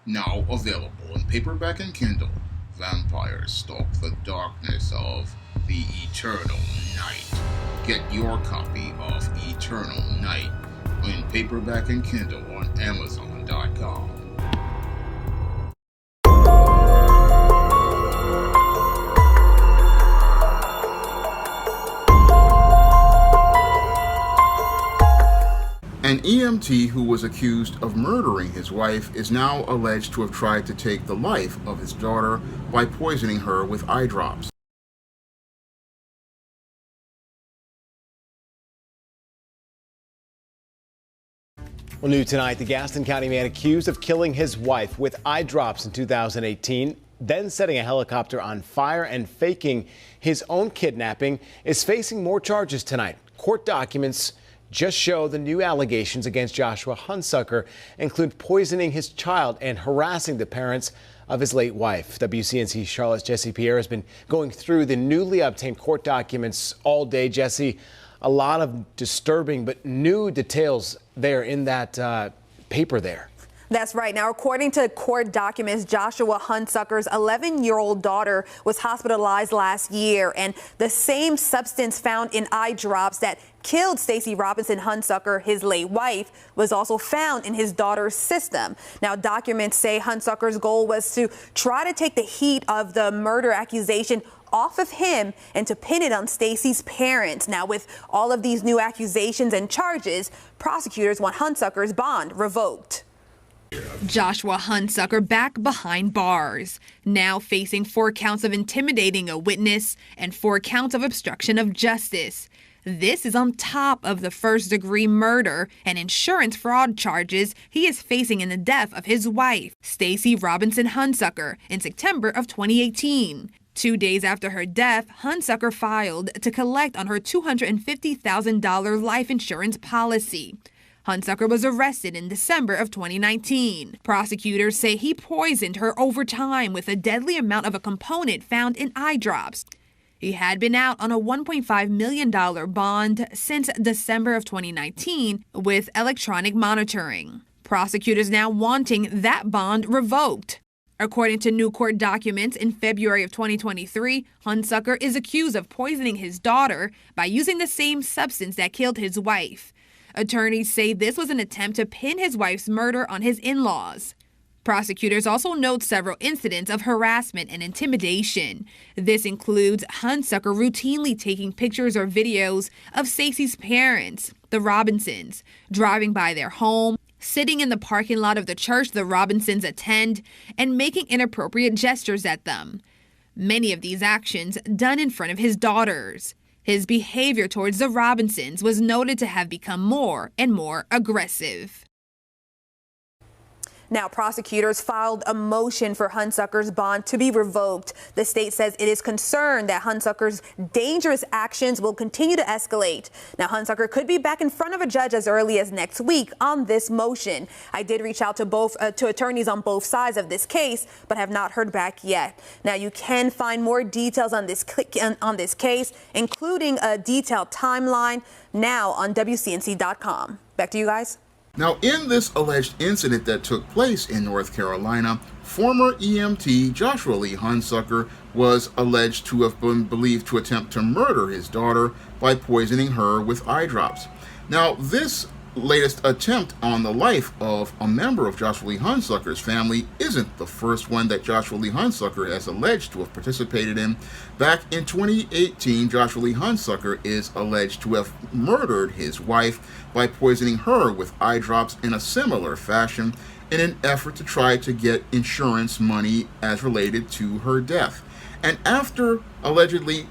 Now available in paperback and Kindle. Vampires stalk the darkness of the Eternal Night. Get your copy of Eternal Night in paperback and Kindle on Amazon.com. An EMT who was accused of murdering his wife is now alleged to have tried to take the life of his daughter by poisoning her with eyedrops. Well, new tonight, the Gaston County man accused of killing his wife with eye drops in 2018, then setting a helicopter on fire and faking his own kidnapping, is facing more charges tonight. Court documents just show the new allegations against Joshua Hunsucker include poisoning his child and harassing the parents of his late wife. WCNC Charlotte's Jesse Pierre has been going through the newly obtained court documents all day. Jesse, a lot of disturbing but new details there in that paper there. That's right. Now, according to court documents, Joshua Hunsucker's 11-year-old daughter was hospitalized last year, and the same substance found in eye drops that killed Stacey Robinson Hunsucker, his late wife, was also found in his daughter's system. Now, documents say Hunsucker's goal was to try to take the heat of the murder accusation off of him and to pin it on Stacey's parents. Now, with all of these new accusations and charges, prosecutors want Hunsucker's bond revoked. Joshua Hunsucker back behind bars, now facing 4 counts of intimidating a witness and 4 counts of obstruction of justice. This is on top of the first-degree murder and insurance fraud charges he is facing in the death of his wife, Stacey Robinson Hunsucker, in September of 2018. 2 days after her death, Hunsucker filed to collect on her $250,000 life insurance policy. Hunsucker was arrested in December of 2019. Prosecutors say he poisoned her over time with a deadly amount of a component found in eye drops. He had been out on a $1.5 million bond since December of 2019 with electronic monitoring. Prosecutors now wanting that bond revoked. According to new court documents, in February of 2023, Hunsucker is accused of poisoning his daughter by using the same substance that killed his wife. Attorneys say this was an attempt to pin his wife's murder on his in-laws. Prosecutors also note several incidents of harassment and intimidation. This includes Hunsucker routinely taking pictures or videos of Stacey's parents, the Robinsons, driving by their home, sitting in the parking lot of the church the Robinsons attend, and making inappropriate gestures at them. Many of these actions done in front of his daughters. His behavior towards the Robinsons was noted to have become more and more aggressive. Now, prosecutors filed a motion for Hunsucker's bond to be revoked. The state says it is concerned that Hunsucker's dangerous actions will continue to escalate. Now, Hunsucker could be back in front of a judge as early as next week on this motion. I did reach out to attorneys on both sides of this case, but have not heard back yet. Now, you can find more details on this case, including a detailed timeline, now on WCNC.com. Back to you guys. Now, in this alleged incident that took place in North Carolina, former EMT Joshua Lee Hunsucker was alleged to have been believed to attempt to murder his daughter by poisoning her with eye drops. Now, this latest attempt on the life of a member of Joshua Lee Hunsucker's family isn't the first one that Joshua Lee Hunsucker has alleged to have participated in. Back in 2018, Joshua Lee Hunsucker is alleged to have murdered his wife by poisoning her with eye drops in a similar fashion in an effort to try to get insurance money as related to her death. And after allegedly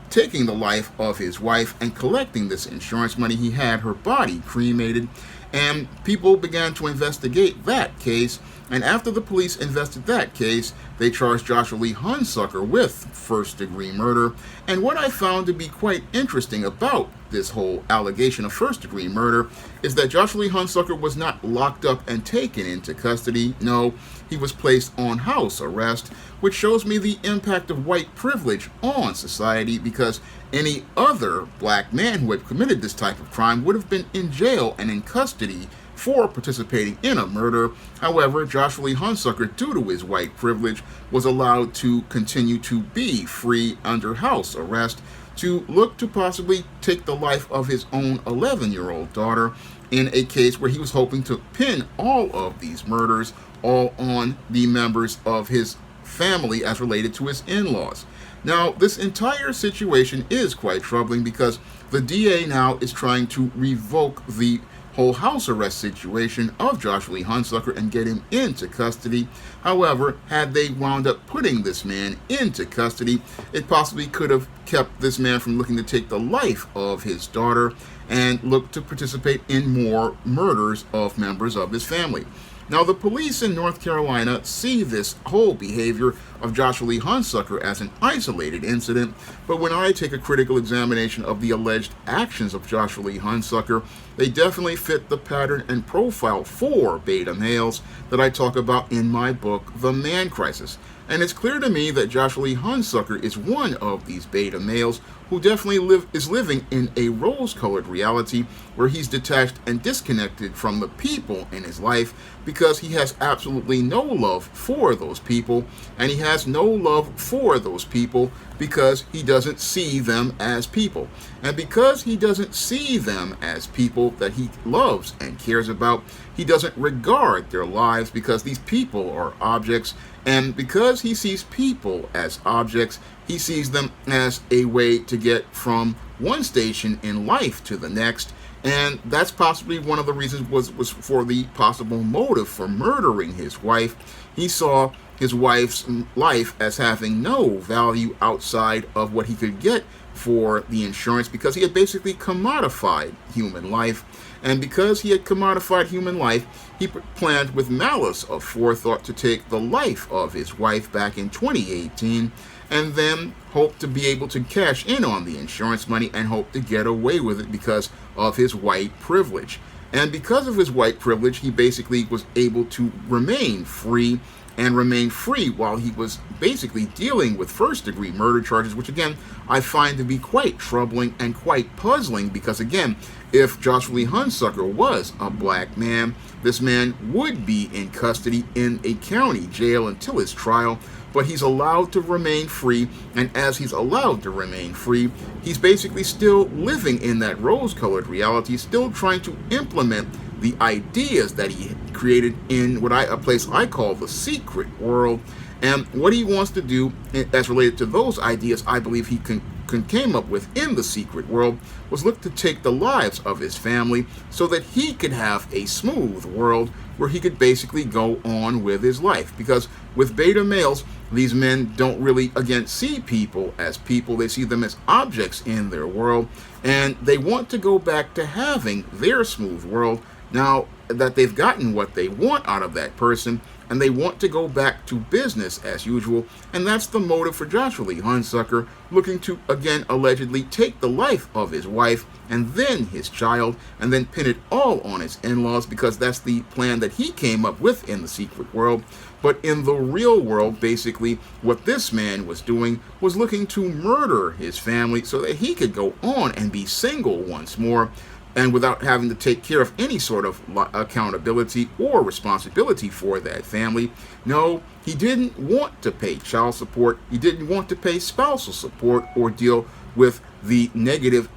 taking the life of his wife and collecting this insurance money, he had her body cremated, and people began to investigate that case. And after the police invested that case, they charged Joshua Lee Hunsucker with first-degree murder. And what I found to be quite interesting about this whole allegation of first-degree murder is that Joshua Lee Hunsucker was not locked up and taken into custody. No, he was placed on house arrest, which shows me the impact of white privilege on society, because any other black man who had committed this type of crime would have been in jail and in custody for participating in a murder. However, Joshua Lee Hunsucker, due to his white privilege, was allowed to continue to be free under house arrest to look to possibly take the life of his own 11-year-old daughter in a case where he was hoping to pin all of these murders all on the members of his family as related to his in-laws. Now, this entire situation is quite troubling because the DA now is trying to revoke the whole house arrest situation of Joshua Lee Hunsucker and get him into custody. However, had they wound up putting this man into custody, it possibly could have kept this man from looking to take the life of his daughter and look to participate in more murders of members of his family. Now, the police in North Carolina see this whole behavior of Joshua Lee Hunsucker as an isolated incident, but when I take a critical examination of the alleged actions of Joshua Lee Hunsucker, they definitely fit the pattern and profile for beta males that I talk about in my book, The Man Crisis. And it's clear to me that Joshua Lee Hunsucker is one of these beta males who definitely is living in a rose-colored reality where he's detached and disconnected from the people in his life because he has absolutely no love for those people, and he has no love for those people because he doesn't see them as people. And because he doesn't see them as people that he loves and cares about, he doesn't regard their lives because these people are objects. And because he sees people as objects, he sees them as a way to get from one station in life to the next. And that's possibly one of the reasons was for the possible motive for murdering his wife. He saw his wife's life as having no value outside of what he could get for the insurance because he had basically commodified human life. And because he had commodified human life, he planned with malice of forethought to take the life of his wife back in 2018 and then hoped to be able to cash in on the insurance money and hope to get away with it because of his white privilege. And because of his white privilege, he basically was able to remain free and remain free while he was basically dealing with first-degree murder charges, which again, I find to be quite troubling and quite puzzling because again, if Joshua Lee Hunsucker was a black man, this man would be in custody in a county jail until his trial, but he's allowed to remain free, and as he's allowed to remain free, he's basically still living in that rose-colored reality, still trying to implement the ideas that he created in a place I call the secret world. And what he wants to do as related to those ideas I believe he came up with in the secret world was look to take the lives of his family so that he could have a smooth world where he could basically go on with his life. Because with beta males, these men don't really, again, see people as people. They see them as objects in their world, and they want to go back to having their smooth world now that they've gotten what they want out of that person, and they want to go back to business as usual. And that's the motive for Joshua Lee Hunsucker, looking to, again, allegedly take the life of his wife and then his child, and then pin it all on his in-laws, because that's the plan that he came up with in the secret world. But in the real world, basically, what this man was doing was looking to murder his family so that he could go on and be single once more, and without having to take care of any sort of accountability or responsibility for that family. No, he didn't want to pay child support. He didn't want to pay spousal support or deal with the negative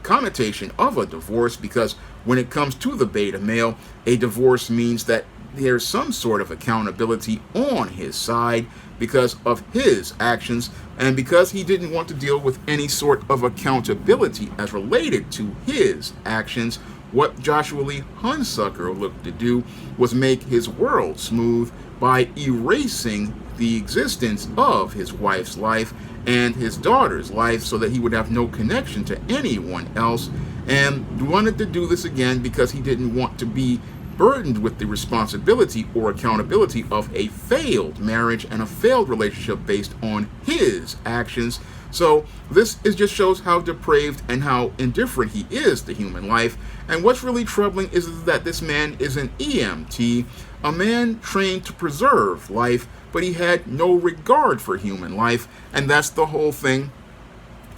connotation of a divorce, because when it comes to the beta male, a divorce means that there's some sort of accountability on his side because of his actions, and because he didn't want to deal with any sort of accountability as related to his actions, what Joshua Lee Hunsucker looked to do was make his world smooth by erasing the existence of his wife's life and his daughter's life so that he would have no connection to anyone else, and wanted to do this again because he didn't want to be burdened with the responsibility or accountability of a failed marriage and a failed relationship based on his actions. So this just shows how depraved and how indifferent he is to human life. And what's really troubling is that this man is an EMT, a man trained to preserve life, but he had no regard for human life. And that's the whole thing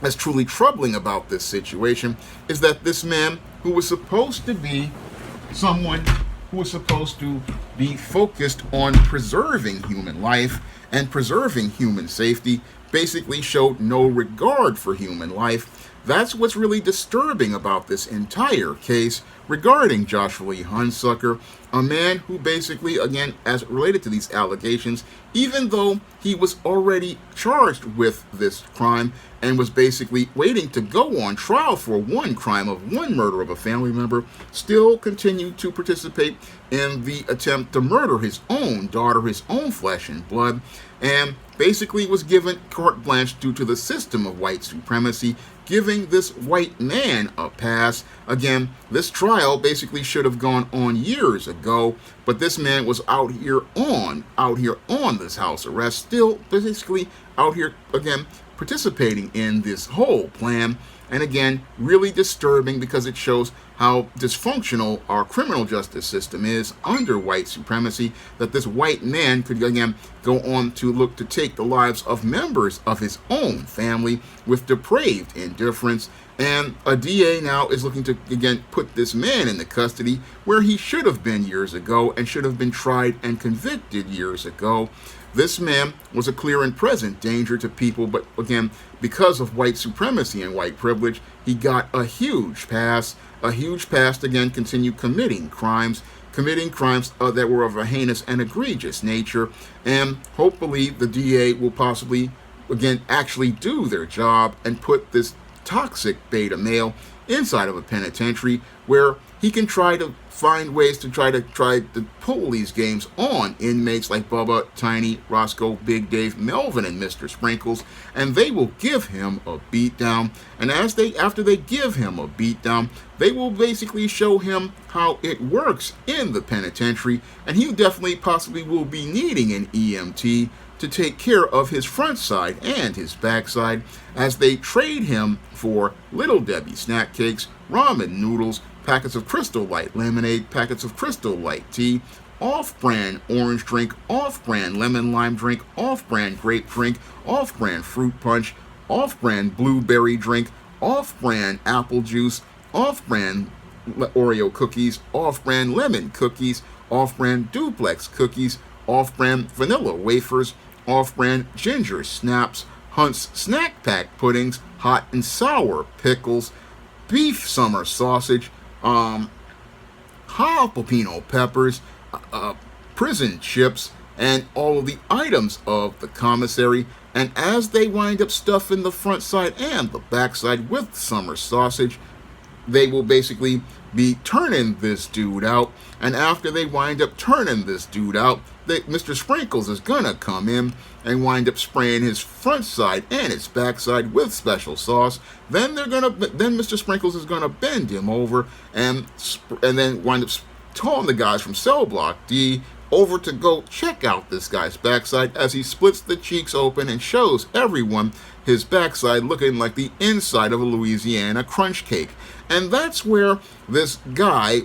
that's truly troubling about this situation, is that this man, who was supposed to be someone who was supposed to be focused on preserving human life and preserving human safety, basically showed no regard for human life. That's what's really disturbing about this entire case regarding Joshua Lee Hunsucker, a man who basically, again, as related to these allegations, even though he was already charged with this crime and was basically waiting to go on trial for one crime of one murder of a family member, still continued to participate in the attempt to murder his own daughter, his own flesh and blood, and basically was given carte blanche due to the system of white supremacy, giving this white man a pass. Again, this trial basically should have gone on years ago, but this man was out here on this house arrest, still basically out here again participating in this whole plan. And again, really disturbing because it shows how dysfunctional our criminal justice system is under white supremacy, that this white man could again go on to look to take the lives of members of his own family with depraved indifference. And a DA now is looking to again put this man into custody where he should have been years ago and should have been tried and convicted years ago. This man was a clear and present danger to people, but again, because of white supremacy and white privilege, he got a huge pass to again continue committing crimes that were of a heinous and egregious nature. And hopefully the DA will possibly again actually do their job and put this toxic beta male inside of a penitentiary where he can try to find ways to try to pull these games on inmates like Bubba, Tiny, Roscoe, Big Dave, Melvin, and Mr. Sprinkles, and they will give him a beatdown. And after they give him a beatdown, they will basically show him how it works in the penitentiary, and he definitely possibly will be needing an EMT to take care of his front side and his backside as they trade him for Little Debbie snack cakes, ramen noodles, packets of Crystal Light lemonade, packets of Crystal Light tea, off-brand orange drink, off-brand lemon lime drink, off-brand grape drink, off-brand fruit punch, off-brand blueberry drink, off-brand apple juice, off-brand Oreo cookies, off-brand lemon cookies, off-brand duplex cookies, off-brand vanilla wafers, off-brand ginger snaps, Hunt's snack pack puddings, hot and sour pickles, beef summer sausage, jalapeno peppers, prison chips, and all of the items of the commissary. And as they wind up stuffing the front side and the back side with summer sausage, they will basically be turning this dude out. And after they wind up turning this dude out, Mr. Sprinkles is gonna come in and wind up spraying his front side and his back side with special sauce. Then Mr. Sprinkles is gonna bend him over and then wind up telling the guys from Cell Block D over to go check out this guy's backside as he splits the cheeks open and shows everyone his backside looking like the inside of a Louisiana crunch cake. And that's where this guy,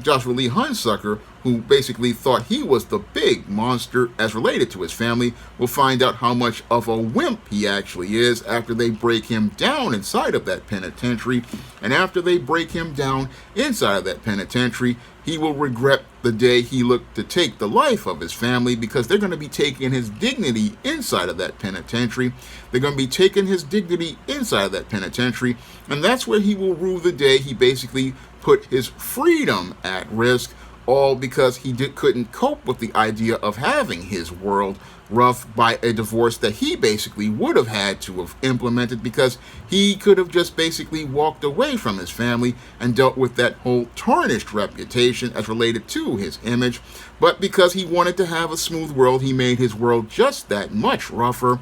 Joshua Lee Hunsucker, who basically thought he was the big monster as related to his family, will find out how much of a wimp he actually is after they break him down inside of that penitentiary. And after they break him down inside of that penitentiary, he will regret the day he looked to take the life of his family, because they're going to be taking his dignity inside of that penitentiary. They're going to be taking his dignity inside of that penitentiary, and that's where he will rue the day he basically put his freedom at risk, all because he couldn't cope with the idea of having his world roughed by a divorce that he basically would have had to have implemented, because he could have just basically walked away from his family and dealt with that whole tarnished reputation as related to his image. But because he wanted to have a smooth world, he made his world just that much rougher,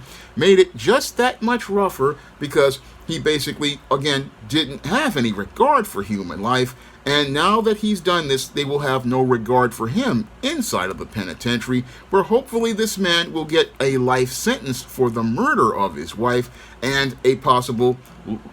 because he basically, again, didn't have any regard for human life. And now that he's done this, they will have no regard for him inside of the penitentiary, where hopefully this man will get a life sentence for the murder of his wife and a possible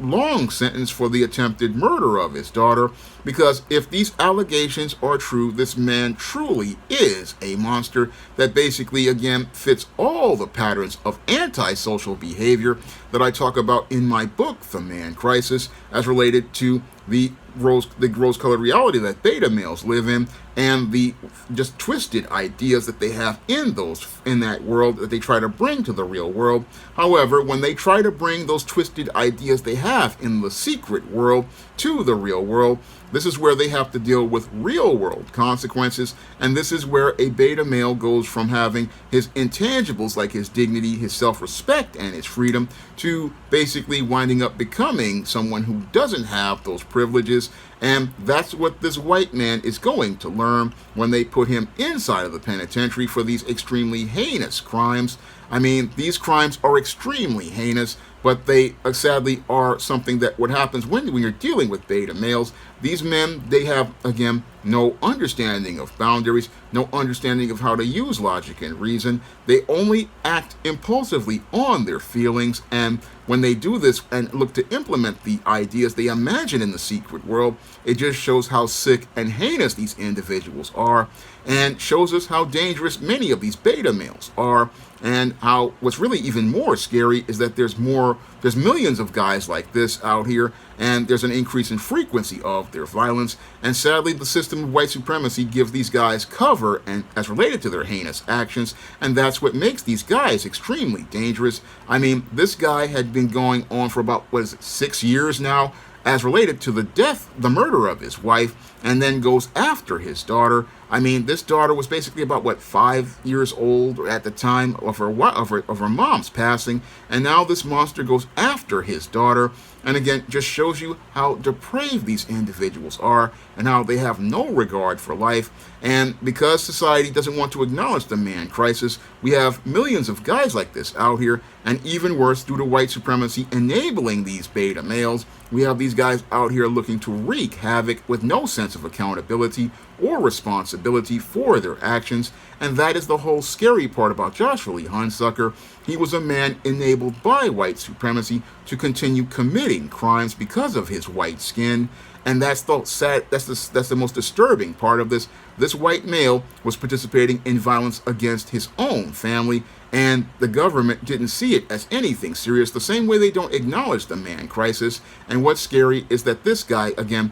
long sentence for the attempted murder of his daughter. Because if these allegations are true, this man truly is a monster that basically, again, fits all the patterns of antisocial behavior that I talk about in my book, The Man Crisis, as related to the rose-colored reality that beta males live in, and the just twisted ideas that they have in that world that they try to bring to the real world. However, when they try to bring those twisted ideas they have in the secret world to the real world, this is where they have to deal with real-world consequences, and this is where a beta male goes from having his intangibles like his dignity, his self-respect, and his freedom to basically winding up becoming someone who doesn't have those privileges. And that's what this white man is going to learn when they put him inside of the penitentiary for these extremely heinous crimes. I mean, these crimes are extremely heinous, but they sadly are something that what happens when you're dealing with beta males. These men, they have, again, no understanding of boundaries, no understanding of how to use logic and reason. They only act impulsively on their feelings, and when they do this and look to implement the ideas they imagine in the secret world, it just shows how sick and heinous these individuals are, and shows us how dangerous many of these beta males are, and how what's really even more scary is that there's millions of guys like this out here, and there's an increase in frequency of their violence. And sadly, the system of white supremacy gives these guys cover and as related to their heinous actions, and that's what makes these guys extremely dangerous. I mean, this guy had been going on for about 6 years now as related to the murder of his wife, and then goes after his daughter. I mean, this daughter was basically about 5 years old at the time of her mom's passing, and now this monster goes after his daughter. And again, just shows you how depraved these individuals are and how they have no regard for life. And because society doesn't want to acknowledge the man crisis, we have millions of guys like this out here, and even worse, due to white supremacy enabling these beta males, we have these guys out here looking to wreak havoc with no sense of accountability or responsibility for their actions. And that is the whole scary part about Joshua Lee Hunsucker. He was a man enabled by white supremacy to continue committing crimes because of his white skin. And that's the most disturbing part of this. This white male was participating in violence against his own family, and the government didn't see it as anything serious, the same way they don't acknowledge the man crisis. And what's scary is that this guy, again,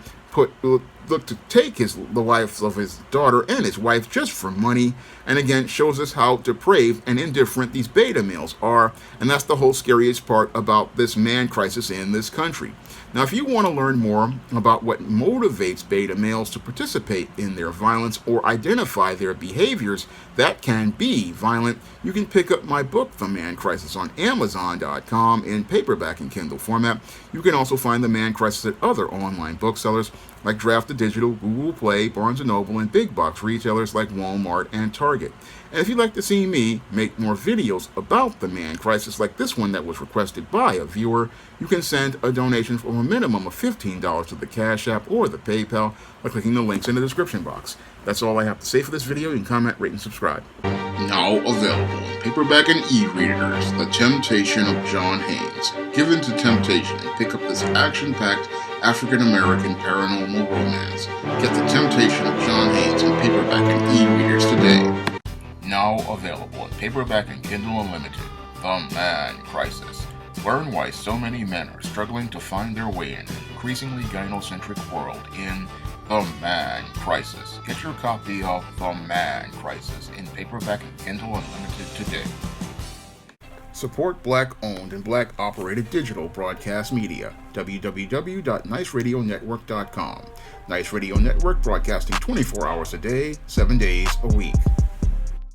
looked to take the lives of his daughter and his wife just for money, and again shows us how depraved and indifferent these beta males are. And that's the whole scariest part about this man crisis in this country. Now, if you want to learn more about what motivates beta males to participate in their violence or identify their behaviors that can be violent, you can pick up my book, The Man Crisis, on Amazon.com in paperback and Kindle format. You can also find The Man Crisis at other online booksellers like Draft to Digital, Google Play, Barnes & Noble, and big box retailers like Walmart and Target. And if you'd like to see me make more videos about the man crisis like this one that was requested by a viewer, you can send a donation from a minimum of $15 to the Cash App or the PayPal by clicking the links in the description box. That's all I have to say for this video. You can comment, rate, and subscribe. Now available in paperback and e-readers, The Temptation of John Haynes. Give in to temptation and pick up this action-packed African-American paranormal romance. Get The Temptation of John Haynes in paperback and e-readers today. Now available in paperback and Kindle Unlimited, The Man Crisis. Learn why so many men are struggling to find their way in an increasingly gynocentric world in The Man Crisis. Get your copy of The Man Crisis in paperback and Kindle Unlimited today. Support Black-owned and Black-operated digital broadcast media. www.niceradionetwork.com. Nice Radio Network, broadcasting 24 hours a day, 7 days a week.